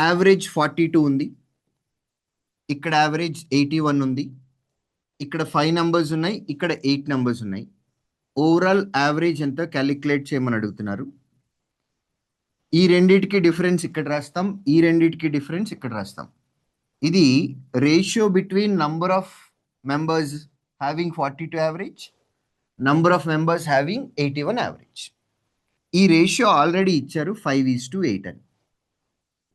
Average 42 ఉంది, ఇక్కడ average 81 ఉంది, ఇక్కడ 5 నంబర్స్ ఉన్నాయి, ఇక్కడ 8 నంబర్స్ ఉన్నాయి. ఓవరాల్ యావరేజ్ ఎంత క్యాలిక్యులేట్ చేయమని అడుగుతున్నారు. ఈ రెండిటికి డిఫరెన్స్ ఇక్కడ రాస్తాం, ఈ రెండిటికి డిఫరెన్స్ ఇక్కడ రాస్తాం. ఇది ratio between number of members having 42 average, number of members having 81 average. ఈ రేషియో ఆల్రెడీ ఇచ్చారు 5:8 అని.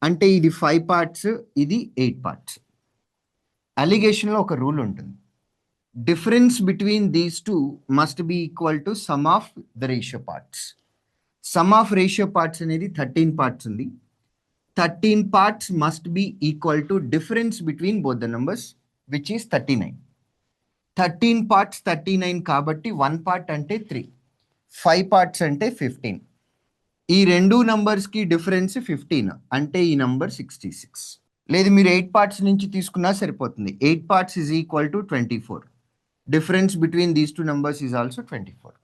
అంటే ఇది 5 పార్ట్స్, ఇది 8 పార్ట్స్. అలిగేషన్లో ఒక రూల్ ఉంటుంది, difference between these two must be equal to some of the ratio parts. Some of ratio parts అనేది 13 parts ఉంది. 13 parts must be equal to difference between both the numbers which is 39. 13 parts 39 కాబట్టి 1 part అంటే 3, 5 parts అంటే 15. ఈ రెండు నంబర్స్కి difference 15 అంటే ఈ number 66. లేదు మీరు 8 పార్ట్స్ నుంచి తీసుకున్నా సరిపోతుంది. 8 parts is equal to 24. Difference between these two numbers is also 24.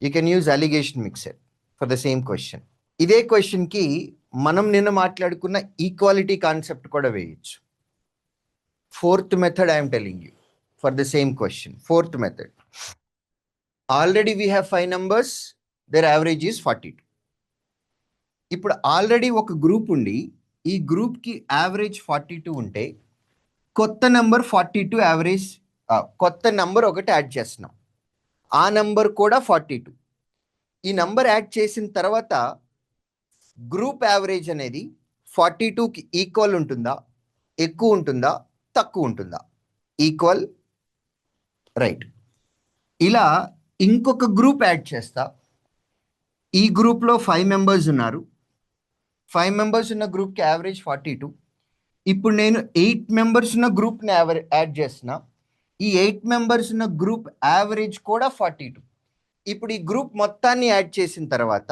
You can use alligation mixture for the same question. ఇదే క్వశ్చన్కి మనం నిన్న మాట్లాడుకున్న ఈక్వాలిటీ కాన్సెప్ట్ కూడా వేయచ్చు. Fourth method I'm telling you for the same question. Fourth method, already we have 5 numbers, their average is 42. ఇప్పుడు already ఒక group ఉండి ఈ గ్రూప్కి యావరేజ్ 42 ఉంటే కొత్త నెంబర్ 42 యావరేజ్, కొత్త నెంబర్ ఒకటి యాడ్ చేస్తున్నాం, ఆ నెంబర్ కూడా 42. ఈ నెంబర్ యాడ్ చేసిన తర్వాత గ్రూప్ యావరేజ్ అనేది 42కి ఈక్వల్ ఉంటుందా, ఎక్కువ ఉంటుందా, తక్కువ ఉంటుందా? Equal, right. ఇలా ఇంకొక గ్రూప్ యాడ్ చేస్తా. ఈ గ్రూప్లో 5 మెంబర్స్ ఉన్నారు, 5 మెంబర్స్ ఉన్న గ్రూప్కి యావరేజ్ 42. ఇప్పుడు నేను 8 మెంబర్స్ ఉన్న గ్రూప్ని యాడ్ చేస్తున్నా, ఈ 8 మెంబర్స్ ఉన్న గ్రూప్ యావరేజ్ కూడా 42. ఇప్పుడు ఈ గ్రూప్ మొత్తాన్ని యాడ్ చేసిన తర్వాత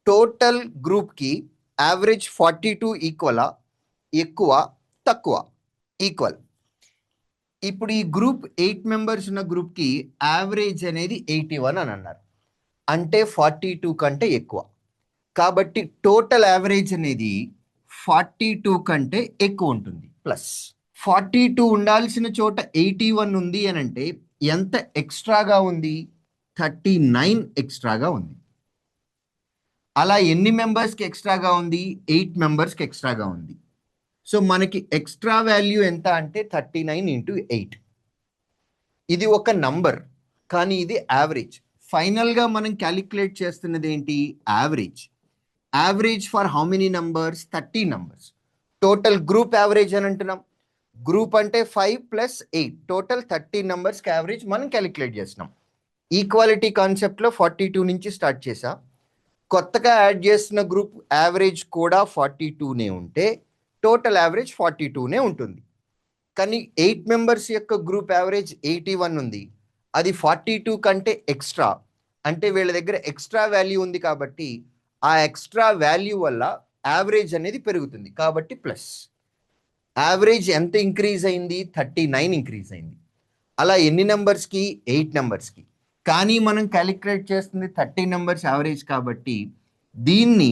టోటల్ గ్రూప్కి యావరేజ్ 42 ఈక్వలా, ఎక్కువ, తక్కువ? ఈక్వల్. ఇప్పుడు ఈ గ్రూప్ 8 మెంబర్స్ ఉన్న గ్రూప్కి యావరేజ్ అనేది 81 అని అన్నారు, అంటే 42 కంటే ఎక్కువ. కాబట్టి టోటల్ యావరేజ్ అనేది 42 కంటే ఎక్కువ ఉంటుంది. ప్లస్ 42 ఉండాల్సిన చోట 81 ఉంది అని అంటే ఎంత ఎక్స్ట్రాగా ఉంది? 39 ఎక్స్ట్రాగా ఉంది. అలా ఎన్ని మెంబర్స్కి ఎక్స్ట్రాగా ఉంది? 8 మెంబర్స్కి ఎక్స్ట్రాగా ఉంది. సో మనకి ఎక్స్ట్రా వాల్యూ ఎంత అంటే 39 ఇంటూ 8. ఇది ఒక నంబర్, కానీ ఇది యావరేజ్. ఫైనల్గా మనం క్యాలిక్యులేట్ చేస్తున్నది ఏంటి? Average. Average for how many numbers? 30 numbers. Total group average అని అంటున్నాం. గ్రూప్ అంటే 5 + 8, టోటల్ 30 నంబర్స్కి యావరేజ్ మనం క్యాలిక్యులేట్ చేస్తున్నాం. ఈక్వాలిటీ కాన్సెప్ట్లో 42 నుంచి స్టార్ట్ చేసా. కొత్తగా యాడ్ చేస్తున్న గ్రూప్ యావరేజ్ కూడా 42నే ఉంటే టోటల్ యావరేజ్ 42నే ఉంటుంది. కానీ 8 మెంబర్స్ యొక్క గ్రూప్ యావరేజ్ 81 ఉంది, అది 42 కంటే ఎక్స్ట్రా, అంటే వీళ్ళ దగ్గర ఎక్స్ట్రా వాల్యూ ఉంది కాబట్టి ఆ ఎక్స్ట్రా వాల్యూ వల్ల యావరేజ్ అనేది పెరుగుతుంది. కాబట్టి ప్లస్. యావరేజ్ ఎంత ఇంక్రీజ్ అయింది? 39 ఇంక్రీజ్ అయింది. అలా ఎన్ని నెంబర్స్కి? 8 నెంబర్స్కి. కానీ మనం క్యాలిక్యులేట్ చేస్తుంది 30 నెంబర్స్ యావరేజ్ కాబట్టి దీన్ని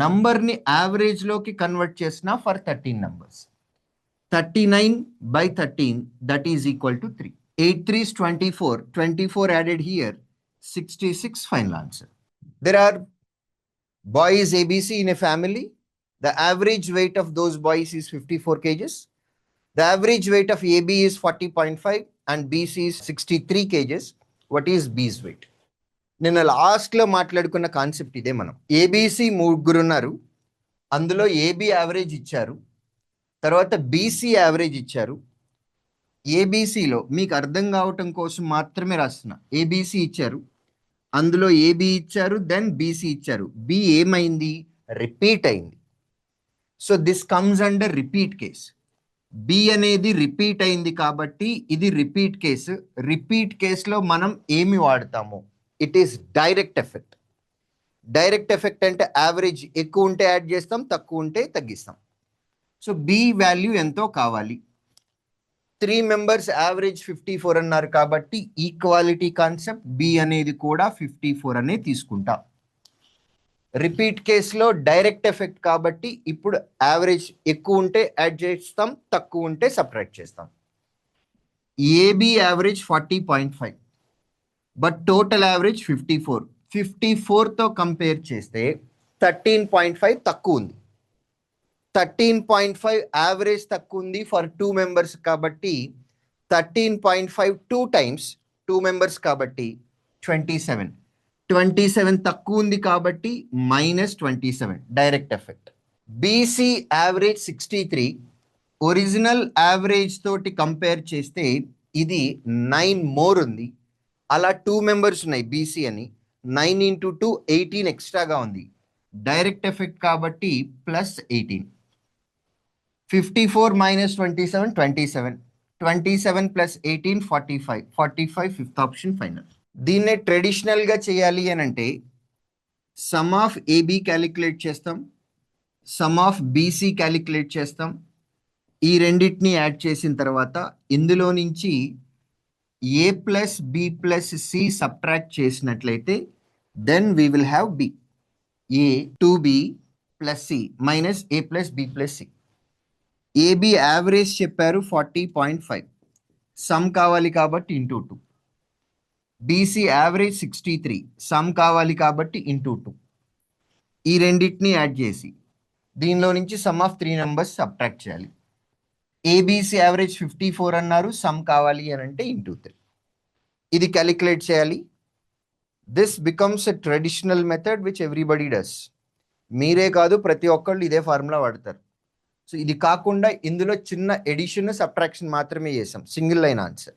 నంబర్ని యావరేజ్లోకి కన్వర్ట్ చేసిన for 13 numbers. 39/13 that is equal to 3. 8 3s 24. 24 added here, 66 final answer. There are boys ABC in a family. The average weight of those boys is 54 kgs. The average weight of AB is 40.5 and BC is 63 kgs. What is B's weight? నిన్న లాస్ట్లో మాట్లాడుకున్న concept ఇదే. మనం ABC ముగ్గురు ఉన్నారు, అందులో AB average ఇచ్చారు, తర్వాత బీసీ యావరేజ్ ఇచ్చారు. ఏబిసిలో మీకు అర్థం కావటం కోసం మాత్రమే రాస్తున్నా. ఏబిసి ఇచ్చారు, అందులో ఏబి ఇచ్చారు, దెన్ బీసీ ఇచ్చారు. బి ఏమైంది? రిపీట్ అయింది. So this comes under repeat case. B అనేది రిపీట్ అయింది కాబట్టి ఇది రిపీట్ కేసు. రిపీట్ కేసులో మనం ఏమి వాడతాము? It is direct effect. Direct effect అంటే యావరేజ్ ఎక్కువ ఉంటే యాడ్ చేస్తాం, తక్కువ ఉంటే తగ్గిస్తాం. సో బి వాల్యూ ఎంతో కావాలి. 3 మెంబర్స్ యావరేజ్ 54 అన్నారు కాబట్టి ఈక్వాలిటీ కాన్సెప్ట్ బి అనేది కూడా 54 అనే తీసుకుంటాం. రిపీట్ కేసులో డైరెక్ట్ ఎఫెక్ట్ కాబట్టి ఇప్పుడు యావరేజ్ ఎక్కువ ఉంటే యాడ్ చేస్తాం, తక్కువ ఉంటే సబ్ట్రాక్ట్ చేస్తాం. AB average 40.5 but total average 54. 54తో కంపేర్ చేస్తే 13.5 తక్కువ ఉంది. 13.5 యావరేజ్ తక్కువ ఉంది ఫర్ 2 మెంబర్స్ కాబట్టి 13.5 2 times 2 మెంబర్స్ కాబట్టి 27. 27 తక్కువ ఉంది కాబట్టి -27 direct effect. BC average 63. Original average తోటి కంపేర్ చేస్తే ఇది 9 మోర్ ఉంది. అలా 2 మెంబర్స్ ఉన్నాయి బీసీ అని. 9 into 2 18 ఎక్స్ట్రాగా ఉంది. డైరెక్ట్ ఎఫెక్ట్ కాబట్టి +18. 54 - 27 27. 27 + 18 45. 45 ఫిఫ్త్ ఆప్షన్ ఫైనల్. దీన్నే ట్రెడిషనల్గా చేయాలి అని అంటే సమ్ ఆఫ్ ఏబి క్యాలిక్యులేట్ చేస్తాం, సమ్ ఆఫ్ బీసీ క్యాలిక్యులేట్ చేస్తాం. ఈ రెండింటిని యాడ్ చేసిన తర్వాత ఇందులో నుంచి A plus B plus C subtract చేసినట్లయితే then we will have B. A 2b + c minus A plus B plus C. AB average చెప్పారు 40.5. సమ్ కావాలి కాబట్టి ఇంటూ 2. BC average 63. సమ్ కావాలి కాబట్టి ఇంటూ 2. ఈ రెండింటిని యాడ్ చేసి దీనిలో నుంచి సమ్ ఆఫ్ 3 నెంబర్స్ సబ్ట్రాక్ట్ చేయాలి. ఏబీసీ యావరేజ్ 54 అన్నారు, సమ్ కావాలి అని అంటే ఇంటూ 3. ఇది క్యాలిక్యులేట్ చేయాలి. This becomes a traditional method which everybody does. మీరే కాదు ప్రతి ఒక్కళ్ళు ఇదే ఫార్ములా వాడతారు. సో ఇది కాకుండా ఇందులో చిన్న ఎడిషన్ సబ్ట్రాక్షన్ మాత్రమే చేసాం, సింగిల్ లైన్ ఆన్సర్.